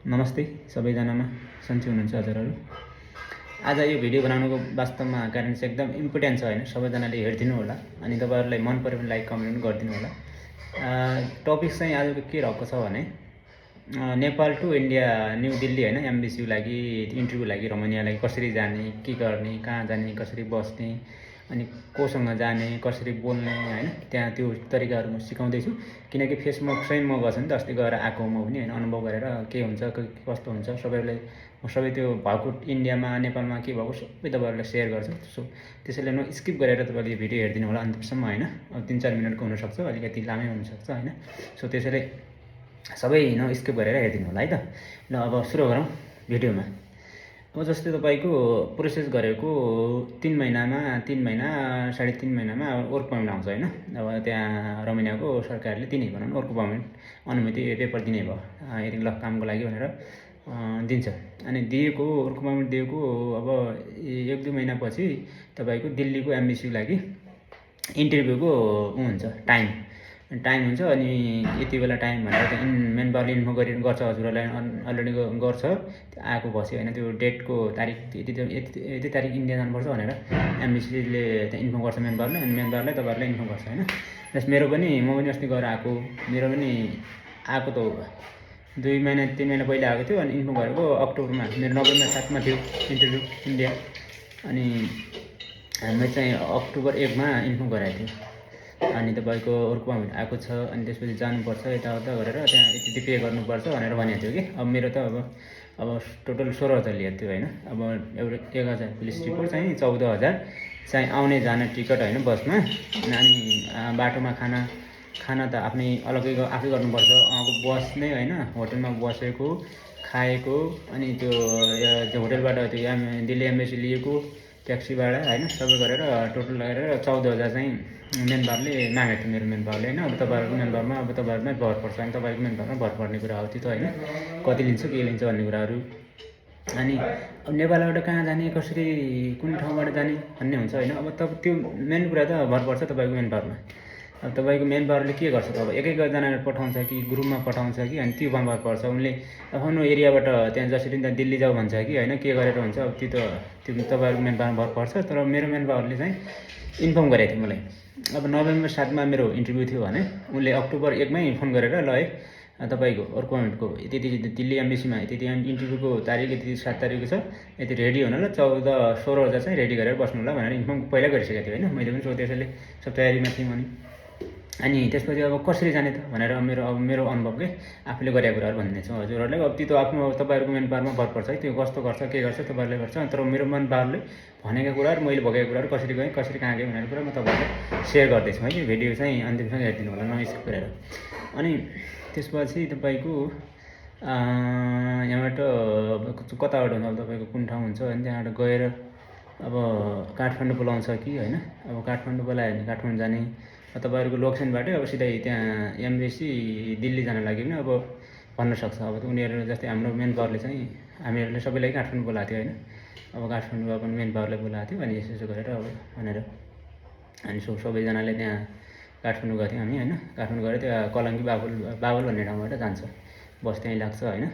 नमस्ते सबैजनामा सन्चै हुनुहुन्छ हजुरहरू। आज यो भिडियो बनाउनुको वास्तवमा कारण चाहिँ एकदम इम्पोर्टेन्ट छ हैन, सबैजनाले हेरिदिनु होला अनि तपाईहरुलाई मन पर्यो भने लाइक कमेन्ट पनि गरिदिनु होला। टपिक चाहिँ आजको के रहेको छ भने Nepal to India new Delhi हैन, एमबीसी लागि इन्टरभ्यु लागि रोमानिया लागि कसरी जाने, के गर्ने, कहाँ जाने, कसरी बस्ने, अनि कोसँग जाने, कसरी बोल्ने हैन, त्यहाँ त्यो तरिकाहरु म सिकाउँदै छु। किनकि फेसबुक चाहिँ म गर्छु नि त, अस्ति गएर आएको म पनि हैन, अनुभव गरेर के हुन्छ कस्तो हुन्छ सबैलाई म सबै त्यो भएको इन्डियामा नेपालमा के भएको सबै तपाईहरुलाई शेयर गर्छु। सो त्यसैले न स्किप गरेर तपाईले भिडियो हेर्दिनु होला अन्तिमसम्म हैन। अब 3-4 मिनेटको हुन सक्छ, अलिकति लामै हुन सक्छ हैन। सो त्यसैले सबै न स्किप गरेर हेर्दिनु होला है त। ल अब सुरु गरौँ भिडियोमा। अब जस्तै तपाईको प्रोसेस गरेको 3 महिनामा 3 महिना 3.5 महिनामा वर्क पर्मिट आउँछ हैन। अब त्यहाँ रोमानियाको सरकारले दिने भनौँ वर्क पर्मिट अनुमति पेपर दिने भयो, यदि ल कामको लागि भनेर दिन्छ। अनि दिएको वर्क पर्मिट दिएको अब 1-2 महिनापछि तपाईको दिल्लीको एमबीसी लागि इन्टरभ्युको हुन्छ टाइम हुन्छ। अनि यति बेला टाइम भनेर त मेन पावरले इन्फो गर्छ हजुरहरूलाई, अलरेडी गर्छ आएको पछि हैन। त्यो डेटको तारिख यति तारिख इन्डिया जानुपर्छ भनेर एमबीसीले त्यहाँ इन्फो गर्छ मेन पावरले, अनि मेन पावरले तपाईहरुलाई इन्फो गर्छ हैन। जस मेरो पनि म पनि अस्ति गएर आएको, मेरो पनि आएको त 2 महिना 3 महिना पहिले आएको थियो। अनि इन्फो गरेको अक्टोबरमा, मेरो नोभेम्बर 7 मा थियो इन्टरभ्यु इन्डिया। अनि हामीले चाहिँ अक्टोबर 1 मा इन्फो गराएको थियो। अनि तपाईको वर्क पर्मिट आएको छ, अनि त्यसपछि जानुपर्छ यताउता गरेर त्यहाँ यति पे गर्नुपर्छ भनेर भनेको थियो कि। अब मेरो त अब टोटल 16,000 लिएको थियो हैन। अब एउटा 1,000 पुलिस रिपोर्ट चाहिँ 14,000 चाहिँ आउने जाने टिकट हैन बसमा। अनि बाटोमा खाना त आफ्नै अलग्गै आफै गर्नुपर्छ। बस्ने हैन, होटलमा बसेको खाएको, अनि त्यो होटलबाट त्यो दिल्ली एमबीसी लिएको ट्याक्सी भाडा हैन सबै गरेर टोटल गरेर 14,000 चाहिँ मेन पावरले मागेको थियो मेरो मेन पावरले हैन। अब तपाईहरुको मेन पावरमा अब तपाईहरुमै भर पर्छ, अनि तपाईको मेन पावरमा भर पर्ने कुरा हो त्यो त हैन, कति लिन्छ के लिन्छ भन्ने कुराहरु। अनि अब नेपालबाट कहाँ जाने, कसरी कुन ठाउँबाट जाने भन्ने हुन्छ हैन। अब त्यो मेन कुरा त भर पर्छ तपाईको मेन पावरमा। अब तपाईको मेन पावरले के गर्छ त, अब एक जना पठाउँछ कि ग्रुपमा पठाउँछ कि, अनि त्यो भर पर्छ। उनले आफ्नो एरियाबाट त्यहाँ जसरी नि दिल्ली जाऊ भन्छ कि हैन, के गरेर हुन्छ अब त्यो तपाईहरुको मेन पावरमा भर पर्छ। तर मेरो मेन पावरले चाहिँ इन्फर्म गरेको थियो मलाई। अब नोभेम्बर 7 मा मेरो इन्टरभ्यु थियो भने उनले अक्टोबर 1 मै फोन गरेर ल है तपाईको वर्क पर्मिटको यति दिल्ली एमबीसीमा यति इन्टरभ्युको तारिख यति 7 तारिखको छ, यति रेडी हुन ल, 16,000 चाहिँ रेडी गरेर बस्नु होला भनेर इन्फर्म पहिला गरिसकेको थियो हैन। मैले पनि त्यसैले सब तयारीमा थिएँ अनि त्यसपछि अब कसरी जाने त भनेर मेरो अनुभव के आफूले गरेको कुराहरु भन्ने छु हजुरहरुलाई। अब त्यो त आफ्नो तपाईहरुको मेन पावरमा भर पर्छ है, त्यो कस्तो गर्छ के गर्छ तपाईहरुले गर्छ। तर मेरो मेन पावरले भनेका कुराहरु, मैले भोगेको कुराहरु, कसरी गएँ कसरी कहाँ गएँ भनेर कुरा म तपाईहरुलाई शेयर गर्दै छु है। यो भिडियो चाहिँ अन्तिमसम्म हेर्दिनु होला नस्किप गरेर। अनि त्यसपछि तपाईको यहाँबाट कताबाट हुन्छ तपाईको कुन ठाउँ हुन्छ अनि त्यहाँबाट गएर अब काठमाडौँ बोलाउँछ कि हैन। अब काठमाडौँ बोलायो भने काठमाडौँ जाने, तपाईहरुको लोकेसनबाटै अब सिधै त्यहाँ एमबीसी दिल्ली जान लागि पनि अब भन्न सक्छ। अब उनीहरु जस्तै हाम्रो मेन पावरले चाहिँ हामीहरुले सबैलाई काठमाडौँ बोलाएको थियो हैन। अब काठमाडौँ पनि मेन पावरले बोलाएको थियो। अनि यसो गरेर अब भनेर अनि सबैजनाले त्यहाँ काठमाडौँ गएको थियौँ हामी हैन। काठमाडौँ गएर त्यहाँ कलङ्की बाबुल भन्ने ठाउँबाट जान्छ बस, त्यहीँ लाग्छ हैन।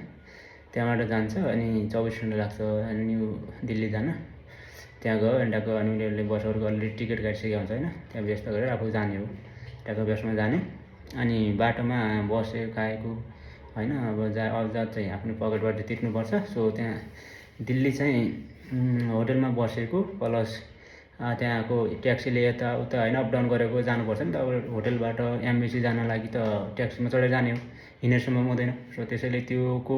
त्यहाँबाट जान्छ अनि 24 घण्टा लाग्छ न्यू दिल्ली जान। त्यहाँ गयो अनि टक्क अनि उनीहरुले बसहरुको अलरेडी टिकट काटिसकेको हुन्छ हैन। त्यहाँ व्यवस्था गरेर आफू जाने हो, टक्क बसमा जाने। अनि बाटोमा बसेको खाएको हैन, अब जा चाहिँ आफ्नो पकेटबाट तिर्नुपर्छ। सो त्यहाँ दिल्ली चाहिँ होटलमा बसेको प्लस त्यहाँको ट्याक्सीले यताउता हैन अप डाउन गरेको जानुपर्छ नि त। अब होटलबाट एमबीसी जान लागि त ट्याक्सीमा चढेर जाने हो, हिँडेर सम्भव हुँदैन। सो त्यसैले त्योको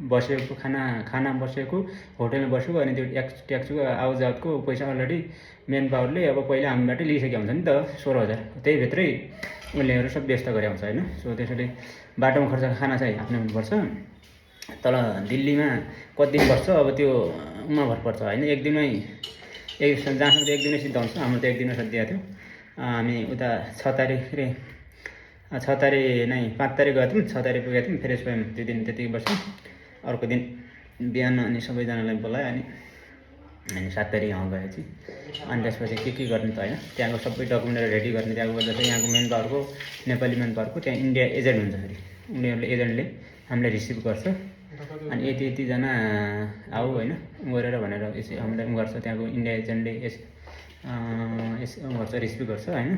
बसेको खाना बसेको होटलमा बसेको अनि त्यो ट्याक्सीको आउजातको पैसा अलरेडी मेन पावरले अब पहिला हामीबाटै लिइसकेको हुन्छ नि त 16,000, त्यही भित्रै उनीहरु सब व्यवस्था गरे हुन्छ हैन। सो त्यसैले बाटोमा खर्च खाना चाहिँ आफ्नै हुनुपर्छ। तल दिल्लीमा कति दिन बस्छ अब त्यो उमा भर पर्छ हैन। एक दिनमै जहाँसम्म एक दिनै सिद्ध हुन्छ, हाम्रो त एक दिनमा सद्दिएको थियो। हामी उता 6 तारिख रे 6 तारिख नै 5 तारिख गएको थियौँ, 6 तारिख पुगेको थियौँ, फ्रेस भयौँ, त्यो दिन त्यतिकै बस्यौँ। अर्को दिन बिहान अनि सबैजनालाई बोलायो अनि 7 तारिख यहाँ गएपछि अनि त्यसपछि के गर्ने त हैन। त्यहाँको सबै डकुमेन्टहरु रेडी गर्ने, त्यहाँको जस्तै यहाँको मेन पावरको नेपाली मेन पावरको त्यहाँ इन्डिया एजेन्ट हुन्छ फेरि, उनीहरुले एजेन्टले हामीलाई रिसिभ गर्छ अनि यतिजना आऊ होइन गरेर भनेर यसो हामीलाई गर्छ त्यहाँको इन्डिया एजेन्टले गर्छ रिसिभ गर्छ होइन।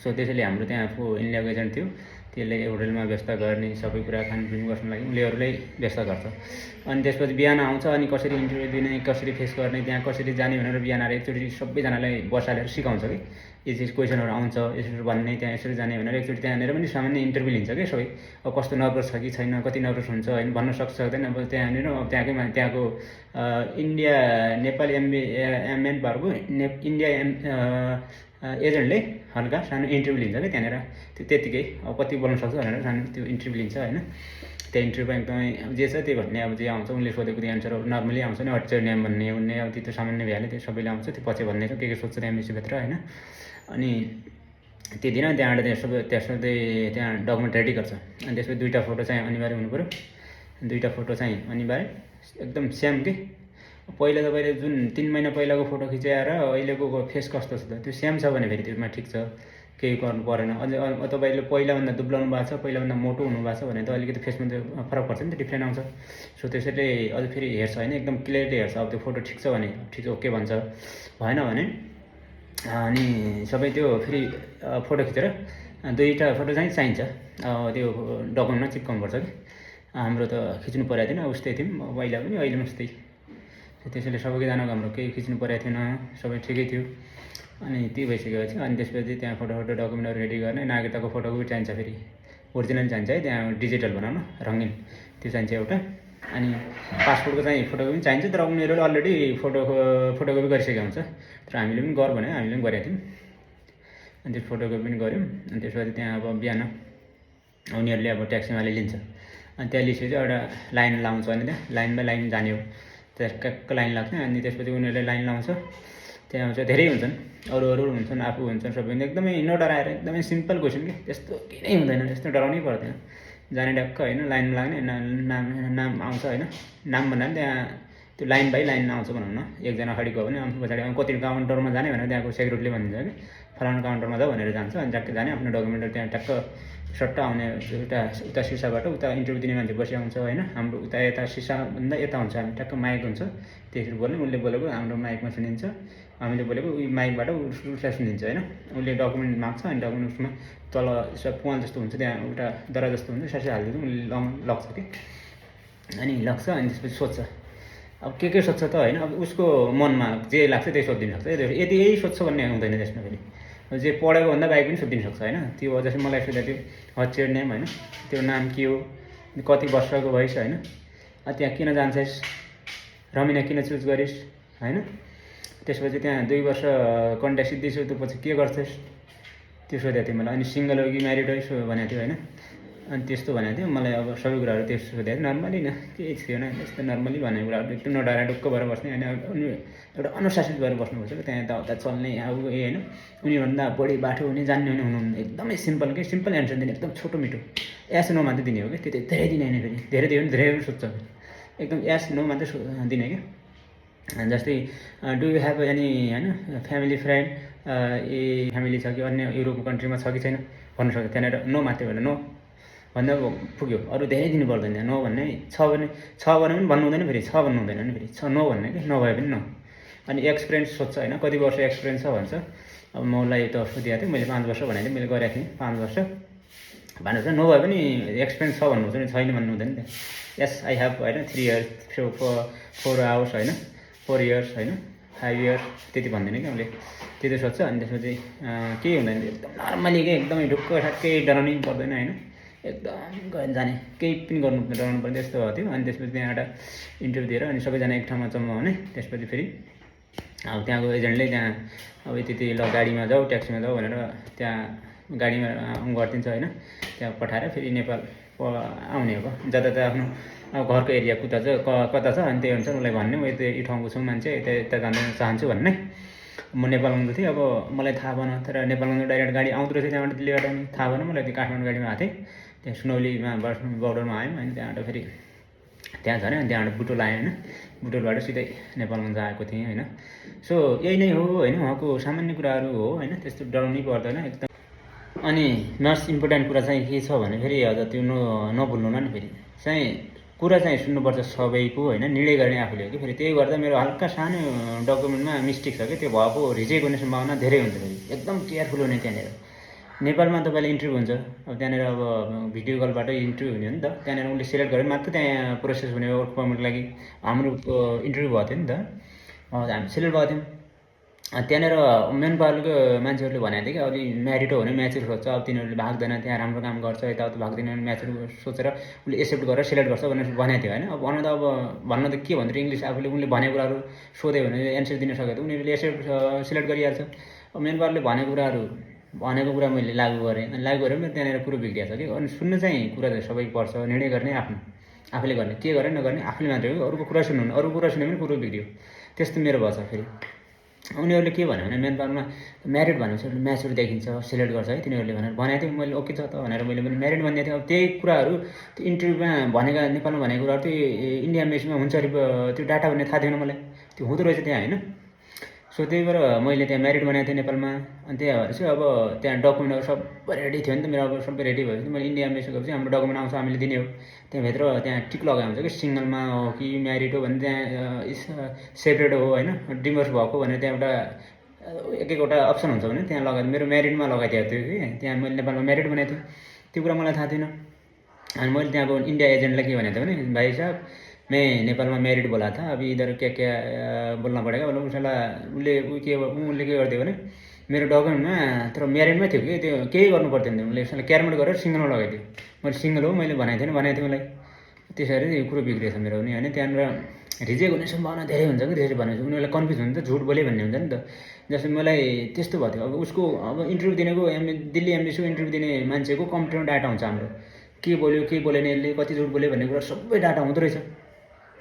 सो त्यसैले हाम्रो त्यहाँको इन्डियाको एजेन्ट थियो त्यसले होटलमा व्यवस्था गर्ने सबै कुरा खानपिन गर्नु लागि उनीहरूलाई व्यवस्था गर्छ। अनि त्यसपछि बिहान आउँछ अनि कसरी इन्टरभ्यू दिने कसरी फेस गर्ने त्यहाँ कसरी जाने भनेर बिहान आएर एकचोटि सबैजनालाई बसालेर सिकाउँछ कि यसरी क्वेसनहरू आउँछ यसरी भन्ने त्यहाँ यसरी जाने भनेर एकचोटि त्यहाँनिर पनि सामान्य इन्टरभ्यू लिन्छ कि सबै। अब कस्तो नर्भस छ कि छैन कति नर्भस हुन्छ होइन भन्न सक्दैन। अब त्यहाँनिर अब त्यहाँको इन्डिया नेपाली एमएनहरूको इन्डिया एजेन्टले हल्का सानो इन्टरभ्यू लिन्छ कि त्यहाँनिर त्यतिकै अब कति बोल्न सक्छ भनेर सानो त्यो इन्टरभ्यू लिन्छ होइन। त्यो इन्टरभ्यूमा एकदमै जे छ त्यही भन्ने अब जे आउँछ उनले सोधेको त्यो एन्सर नर्मली आउँछ नि अक्षर नेम भन्ने उनले अब त्यो सामान्य भइहाल्यो त्यो सबैले आउँछ त्यो पछि भन्ने छ के सोध्छ त्यहाँ मिसभित्र होइन। अनि त्यो दिन त्यहाँबाट त्यहाँ डकुमेन्ट रेडी गर्छ। अनि त्यसपछि 2टा फोटो चाहिँ अनिवार्य हुनु पऱ्यो 2टा फोटो चाहिँ अनिवार्य एकदम सेम कि पहिला तपाईँले जुन 3 महिना पहिलाको फोटो खिचाएर अहिलेको फेस कस्तो छ त त्यो सेम छ भने फेरि त्यसमा ठिक छ केही गर्नु परेन। अझै तपाईँले पहिलाभन्दा दुब्लाउनु भएको छ पहिलाभन्दा मोटो हुनुभएको छ भने त अलिकति फेसमा त्यो फरक पर्छ नि त डिफ्रेन्ट आउँछ। सो त्यसैले अझ फेरि हेर्छ होइन एकदम क्लियरली हेर्छ अब त्यो फोटो ठिक छ भने ठिक ओके भन्छ भएन भने अनि सबै त्यो फेरि फोटो खिचेर 2टा फोटो चाहिँ चाहिन्छ त्यो डकुमेन्टमा चिप्काउनुपर्छ कि हाम्रो त खिच्नु परेको थिएन उस्तै थियौँ पहिला पनि अहिले पनि उस्तै त्यसैले सबैजनाको हाम्रो केही खिच्नु परेको थिएन सबै ठिकै थियो। अनि त्यही भइसकेपछि अनि त्यसपछि त्यहाँ फोटो डकुमेन्टहरू रेडी गर्ने नागरिकताको फोटोकपी चाहिन्छ फेरि ओरिजिनल चाहिन्छ है त्यहाँ डिजिटल बनाउन रङ्गीन त्यो चाहिन्छ एउटा। अनि पासपोर्टको चाहिँ फोटोकपी पनि चाहिन्छ तर उनीहरूले अलरेडी फोटोकपी गरिसकेको हुन्छ तर हामीले पनि गर भने हामीले पनि गरेका थियौँ। अनि त्यो फोटोकपी पनि गऱ्यौँ। अनि त्यसपछि त्यहाँ अब बिहान उनीहरूले अब ट्याक्सीमाले लिन्छ अनि त्यहाँ लिएपछि एउटा लाइन लाउँछ अनि त्यहाँ लाइनमा लाइन जाने हो त्यहाँ कहाँको लाइन लाग्छ अनि त्यसपछि उनीहरूले लाइन लाउँछ त्यहाँ हुन्छ धेरै हुन्छन् अरू हुन्छन् आफू हुन्छन् सबै एकदमै नडराएर एकदमै सिम्पल क्वेसन कि त्यस्तो केही नै हुँदैन त्यस्तो डराउनै पर्दैन जाने ड्याक्क होइन लाइनमा लाग्ने नाम आउँछ होइन नाम भन्दा पनि त्यहाँ त्यो लाइन बाई लाइन आउँछ भनौँ न एकजना अगाडि गयो भने पछाडि कति काउन्टरमा जाने भनेर त्यहाँको सेक्युरिटीले भनिदिन्छ कि फलानु काउन्टरमा जाऊ भनेर जान्छ अनि ट्याक्क जाने आफ्नो डकुमेन्टहरू त्यहाँ ट्याक्क सट्ट आउने उता सिसाबाट उता इन्टरभ्यू दिने मान्छे बसी आउँछ होइन हाम्रो उता यता सिसाभन्दा यता हुन्छ हामी ट्याक्क माइक हुन्छ त्यसरी बोल्ने उसले बोलेको हाम्रो माइकमा सुनिन्छ हामीले बोलेको माइकबाट उसलाई सुनिन्छ होइन उसले डकुमेन्ट माग्छ अनि डकुमेन्ट उसमा तल पोल जस्तो हुन्छ त्यहाँ एउटा दरा जस्तो हुन्छ सासै हालिदिन्छ उसले लग्छ कि अनि लग्छ अनि त्यसपछि सोध्छ अब के सोध्छ त होइन अब उसको मनमा जे लाग्छ त्यही सोधिदिनु सक्छ यदि यही सोध्छ भन्ने हुँदैन त्यसमा फेरि जे पढेको भन्दा बाहेक पनि सोधिदिनु सक्छ होइन। त्यो जस्तै मलाई सोधेको थियो हच्चेर नेम होइन त्यो नाम के हो कति वर्षको भइस् होइन त्यहाँ किन जान्छस् रमिना किन चुज गरिस् होइन त्यसपछि त्यहाँ 2 वर्ष कन्ट्याक्ट सिद्धिसो त्यो पछि के गर्छस् त्यो सोधेको थियो मलाई। अनि सिङ्गल हो कि म्यारिड हो भनेको थियो होइन अनि त्यस्तो भनेको थियो मलाई अब सबै कुराहरू त्यस्तो सोधेको थियो नर्मली न केही थिएन त्यस्तो नर्मली भनेको कुराहरू एकदम नडराएर ढुक्क भएर बस्ने होइन एउटा अनुशासित भएर बस्नुपर्छ क्या त्यहाँ यताउता चल्ने अब होइन उनीभन्दा बढी बाठो हुने जान्ने हुने एकदमै सिम्पल के सिम्पल एन्सर दिने एकदम छोटो मिठो एस नो मात्रै दिने हो कि त्यो धेरै दिने होइन फेरि धेरै दियो भने धेरै सोध्छ एकदम एस नो मात्रै दिने क्या। जस्तै डु यु हेभ एनी होइन फ्यामिली फ्रेन्ड फ्यामिली छ कि अन्य युरोपको कन्ट्रीमा छ कि छैन भन्नु सक्छ त्यहाँनिर नो मात्रै भने नो भन्दा पुग्यो अरू धेरै दिनु पर्दैन त्यहाँ नो भन्ने छ भने पनि भन्नु हुँदैन फेरि छ भन्नु हुँदैन नि फेरि छ नो भन्ने कि नभए पनि नो। अनि एक्सपिरियन्स सोध्छ होइन कति वर्ष एक्सपिरियन्स छ भन्छ अब मलाई त सोधिएको थियो मैले 5 वर्ष भनेको थिएँ मैले गरेको थिएँ 5 वर्ष भनेर नो भए पनि एक्सपिरियन्स छ भन्नुहुन्छ नि छैन भन्नु हुँदैन त्यहाँ यस आई हेभ होइन 3 इयर्स 4 आवर्स होइन 4 इयर्स होइन 5 इयर्स त्यति भन्दैन कि उसले त्यति सोध्छ। अनि त्यसपछि केही हुँदैन एकदम नर्मली के एकदमै ढुक्क ठ्याक्कै डराउनै पर्दैन होइन एकदम जाने केही पनि डराउनु पर्दैन त्यस्तो भएको थियो। अनि त्यसपछि त्यहाँ एउटा इन्टरभ्यू दिएर अनि सबैजना एक ठाउँमा जम्मा हुने त्यसपछि फेरि अब त्यहाँको एजेन्टले त्यहाँ अब त्यति ल गाडीमा जाऊ ट्याक्सीमा जाऊ भनेर त्यहाँ गाडीमा गरिदिन्छ होइन त्यहाँ पठाएर फेरि नेपाल आउने हो जता त आफ्नो अब घरको एरिया कता छ अनि त्यही अनुसार उसलाई भन्ने म यति ठाउँको छु मान्छे यता जान चाहन्छु भन्ने म नेपाल आउँदै थिएँ अब मलाई थाहा भएन तर नेपालमा डाइरेक्ट गाडी आउँदो रहेछ त्यहाँबाट दिल्लीबाट थाहा भएन मलाई त्यो काठमाडौँ गाडीमा आएको थिएँ त्यहाँ सुनौलीमा बोर्डरमा आयौँ अनि त्यहाँबाट फेरि त्यहाँ झऱ्यो अनि त्यहाँबाट बुटोल आएँ होइन बुटोलबाट सिधै नेपालमा आएको थिएँ होइन। सो यही नै हो होइन उहाँको सामान्य कुराहरू हो होइन त्यस्तो डराउनै पर्दैन एकदम। अनि मोस्ट इम्पोर्टेन्ट कुरा चाहिँ के छ भने फेरि हजुर त्यो नभुल्नुमा नि फेरि चाहिँ कुरा चाहिँ सुन्नुपर्छ सबैको होइन, निर्णय गर्ने आफूले हो कि। फेरि त्यही गर्दा मेरो हल्का सानो डकुमेन्टमा मिस्टेक छ कि, त्यो भएको रिजेक्ट हुने सम्भावना धेरै हुन्छ। फेरि एकदम केयरफुल हुने त्यहाँनिर। नेपालमा तपाईँले इन्टरभ्यू हुन्छ, अब त्यहाँनिर अब भिडियो कलबाटै इन्टरभ्यू हुने हो नि त, त्यहाँनिर उसले सिलेक्ट गरेर मात्र त्यहाँ प्रोसेस हुने वर्क पर्मिटको लागि। हाम्रो इन्टरभ्यू भएको थियो नि त, हामी सिलेक्ट भएको थियौँ। त्यहाँनिर मेन पावरको मान्छेहरूले भनेको थियो कि अलि म्यारिट हो भने म्याचुर सोध्छ, अब तिनीहरूले भाग्दैन, त्यहाँ राम्रो काम गर्छ, यताउता भाग्दैन भने म्याचुर सोचेर उसले एक्सेप्ट गरेर सिलेक्ट गर्छ भनेर भनेको थियो होइन। अब भन्नु त अब भन्न त के भन्थ्यो, इङ्ग्लिस आफूले उनले भनेको कुराहरू सोध्यो भने एन्सर दिन सक्यो त उनीहरूले एक्सेप्ट सिलेक्ट गरिहाल्छ। अब मेन पावरले भनेको कुरा मैले लागु गरेँ, अनि लागु गरेर मेरो त्यहाँनिर कुरो बिग्रिएको छ कि। अनि सुन्नु चाहिँ कुरा चाहिँ सबैको पर्छ, निर्णय गर्ने आफ्नो आफूले गर्ने, के गर्ने नगर्ने आफूले मात्रै हो। अरूको कुरा सुन्नु, अरूको कुरा सुन्यो भने कुरो बिग्रियो, त्यस्तो मेरो भयो छ। फेरि उनीहरूले के भन्यो भने मेन पावरमा म्यारिट भनेपछि म्याचुर देखिन्छ, सिलेक्ट गर्छ है तिनीहरूले भनेर भनेको थियो। मैले ओके छ त भनेर मैले पनि म्यारिट भनिदिएको थिएँ। अब त्यही कुराहरू त्यो इन्टरभ्यूमा भनेका, नेपालमा भनेको कुराहरू त्यो इन्डिया मेसमा हुन्छ अरे, त्यो डाटा भन्ने थाहा थिएन मलाई, त्यो हुँदो रहेछ त्यहाँ होइन। सो त्यही भएर मैले त्यहाँ म्यारिट बनाएको थिएँ नेपालमा। अनि त्यही भएर चाहिँ अब त्यहाँ डकुमेन्टहरू सबै रेडी थियो नि त मेरो, अब सबै रेडी भएपछि मैले इन्डिया मेसमा गएपछि हाम्रो डकुमेन्ट आउँछ, हामीले दिने हो। त्यहाँभित्र त्यहाँ टिक लगाए हुन्छ कि सिङ्गलमा हो कि म्यारिड हो भने त्यहाँ सेपरेट हो होइन, डिभोर्स भएको भने त्यहाँ एउटा एक एकवटा अप्सन हुन्छ भने त्यहाँ लगाएर मेरो म्यारिडमा लगाइदिएको थियो कि। त्यहाँ मैले नेपालमा म्यारिड बनाएको थिएँ, त्यो कुरा मलाई थाहा थिएन। अनि मैले त्यहाँको इन्डिया एजेन्टलाई के भनेको थिएँ भने, भाइ साहब मैं नेपाल में मेरिट बोला था, अभी इधर क्या क्या बोलना पड़ेगा। मतलब उसले के गरिदियो भने मेरो डकुमेन्टमा तर मेरिटमै थियो कि, त्यो केही गर्नु पर्थेन थियो। उसले यसलाई क्यारमेट गरेर सिङ्गलमा लगाइदियो। मैले सिङ्गल हो मैले भनेको थिएँ मलाई, त्यसरी यो कुरो बिग्रिएछ मेरो पनि होइन। त्यहाँनिर रिजेक्ट हुने सम्भावना धेरै हुन्छ कि, त्यसरी भनेपछि उनीहरूलाई कन्फ्युज हुन्छ नि त, झुट बोले भन्ने हुन्छ नि त। जस्तै मलाई त्यस्तो भएको थियो। अब उसको अब इन्टरभ्यू दिनेको दिल्ली एमबिसीको इन्टरभ्यू दिने मान्छेको कम्प्युटरमा डाटा हुन्छ हाम्रो, के बोल्यो के बोलेन, यसले कति झुट बोल्यो भन्ने कुरा सबै डाटा हुँदो रहेछ।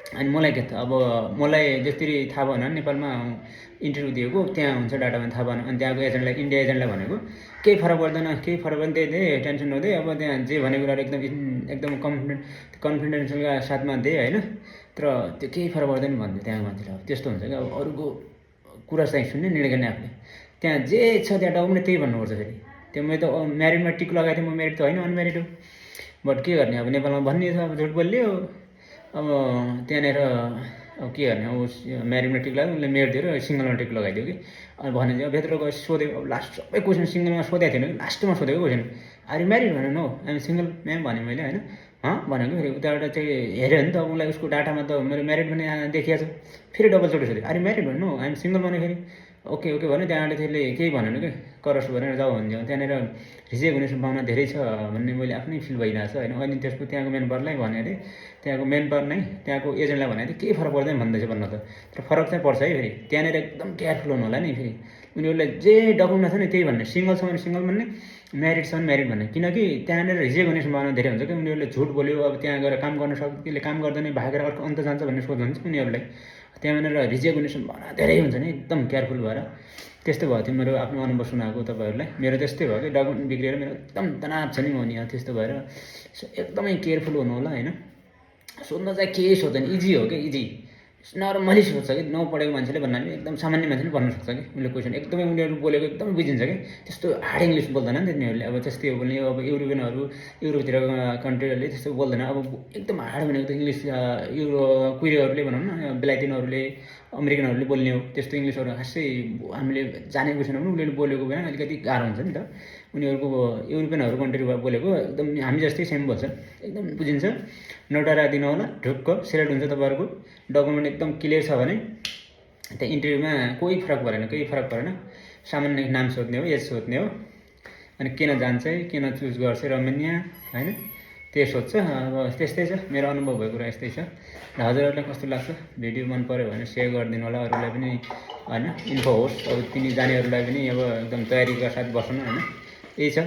अनि मलाई के त अब मलाई जसरी थाहा भएन नेपालमा इन्टरभ्यू दिएको त्यहाँ हुन्छ डाटा भने थाहा भएन। अनि त्यहाँको एजेन्टलाई, इन्डिया एजेन्टलाई भनेको केही फरक पर्दैन, केही फरक पनि त्यही टेन्सन नदिए, अब त्यहाँ जे भनेको कुराहरू एकदम कन्फिडेन्सका साथमा दिएँ होइन। तर त्यो केही फरक पर्दैन भन्थ्यो त्यहाँको मान्छेले। अब त्यस्तो हुन्छ कि, अब अरूको कुरा चाहिँ सुन्ने, निर्णय गर्ने आफूले। त्यहाँ जे छ त्यहाँ डकुमेन्ट त्यही भन्नुपर्छ। फेरि त्यो मैले त म्यारिडमा टिक लगाएको थिएँ, म म्यारिड त होइन, अनम्यारिड हो। बट के गर्ने, अब नेपालमा भन्ने छ, अब झुट बोल्यो। अब त्यहाँनिर अब के गर्ने, अब म्यारिडमा टिक लगायो, उसले मेरिट दिएर सिङ्गलमा टिक लगाइदियो कि। अनि भने चाहिँ अब भित्र गएर सोध्यो, अब लास्ट सबै क्वेसन सिङ्गलमा सोधेको थिएन कि, लास्टमा सोधेको क्वेसन आर यु म्यारिड भने नो आइएम सिङ्गल म्याम भने मैले होइन। भनेको फेरि उताबाट चाहिँ हेऱ्यो नि त, उसलाई उसको डाटामा त मेरो म्यारिड पनि देखिएको छ। फेरि डबलचोटि सोध्यो आर यु म्यारिड भने नो आइएम सिङ्गल भने, फेरि ओके भन्यो। त्यहाँबाट त्यसले केही भनेन कि, करस भनेर जाऊ भनिदियो। त्यहाँनिर रिजेक्ट हुने सम्भावना धेरै छ भन्ने मैले आफ्नै फिल भइरहेको छ होइन। अनि त्यसको त्यहाँको मेन पावरलाई भनेको थिएँ, त्यहाँको मेन पावर नै त्यहाँको एजेन्टलाई भनेको थिएँ, केही फरक पर्दैन भन्दैछ भन्न त। तर फरक चाहिँ पर्छ है। फेरि त्यहाँनिर एकदम केयरफुल हुनु होला नि। फेरि उनीहरूलाई जे डकुमेन्टमा छ नि त्यही भन्ने, सिङ्गल छ भने सिङ्गल भन्ने, म्यारिड छ भने म्यारिड भन्ने। किनकि त्यहाँनिर रिजेक्ट हुने सम्भावना धेरै हुन्छ कि, उनीहरूले झुट बोल्यो, अब त्यहाँ गएर काम गर्न त्यसले काम गर्दैन, भागेर अर्को अन्त जान्छ भन्ने सोच हुन्छ उनीहरूलाई। त्यहाँनिर रिजेक्ट हुने सम्भावना धेरै हुन्छ नि, एकदम केयरफुल भएर। त्यस्तो भएको थियो मेरो आफ्नो अनुभव सुनाएको तपाईँहरूलाई। मेरो त्यस्तै भयो कि, डकुमेन्ट बिग्रिएर मेरो एकदम तनाव छ नि म नि, त्यस्तो भएर एकदमै केयरफुल हुनु होला होइन। सोध्न चाहिँ केही सोध्दैन, इजी हो कि, इजी नर्मली सोध्छ कि। नपढेको मान्छेले भन्नाले एकदम सामान्य मान्छेले भन्न सक्छ कि उसले क्वेसन, एकदमै उनीहरू बोलेको एकदमै बुझिन्छ कि। त्यस्तो हार्ड इङ्ग्लिस बोल्दैन नि त तिनीहरूले, अब त्यस्तै हो बोल्ने। अब युरोपतिरको कन्ट्रीहरूले त्यस्तो बोल्दैन। अब एकदम हार्ड भनेको त इङ्ग्लिस कुइरीहरूले भनौँ न, बेलायतीनहरूले, अमेरिकनहरूले बोल्ने हो। त्यस्तो इङ्ग्लिसहरू खासै हामीले जानेको छैन भने उनीहरूले बोलेको बेला अलिकति गाह्रो हुन्छ नि त। उनीहरूको युरोपियनहरू कन्ट्रीबाट बोलेको एकदम हामी जस्तै सेम बोल्छ, एकदम बुझिन्छ। नोटारा दिनु होला, ढुक्क सिलेक्ट हुन्छ तपाईँहरूको। डकुमेन्ट एकदम क्लियर छ भने त्यहाँ इन्टरभ्यूमा केही फरक परेन। सामान्य नाम सोध्ने हो, एज सोध्ने हो, अनि किन जान्छ, किन चुज गर्छ रमन्या होइन, त्यही सोध्छ। अब त्यस्तै छ, मेरो अनुभव भएको कुरा यस्तै छ। र हजुरहरूलाई कस्तो लाग्छ, भिडियो मन पऱ्यो भने सेयर गरिदिनु होला अरूलाई पनि होइन, इन्फो होस्। अब तिनी जानेहरूलाई पनि अब एकदम तयारीका साथ बस्नु होइन, यही छ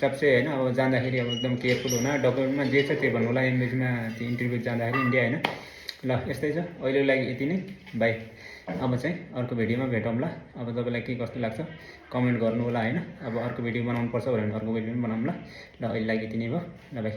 सबसे होइन। अब जाँदाखेरि अब एकदम केयरफुल हुन, डकुमेन्टमा जे छ त्यो भन्नु होला। इङ्ग्लिसमा त्यो इन्टरभ्यू जाँदाखेरि इन्डिया होइन। ल यस्तै छ, अहिलेको लागि यति नै, बाई। अब चाहिँ अर्को भिडियोमा भेटौँला। अब तपाईँलाई के कस्तो लाग्छ कमेन्ट गर्नु होला होइन। अब अर्को भिडियो बनाउनुपर्छ भने अर्को भिडियो पनि बनाउँला। ल अहिले लागि यति नै भयो, ल बाई।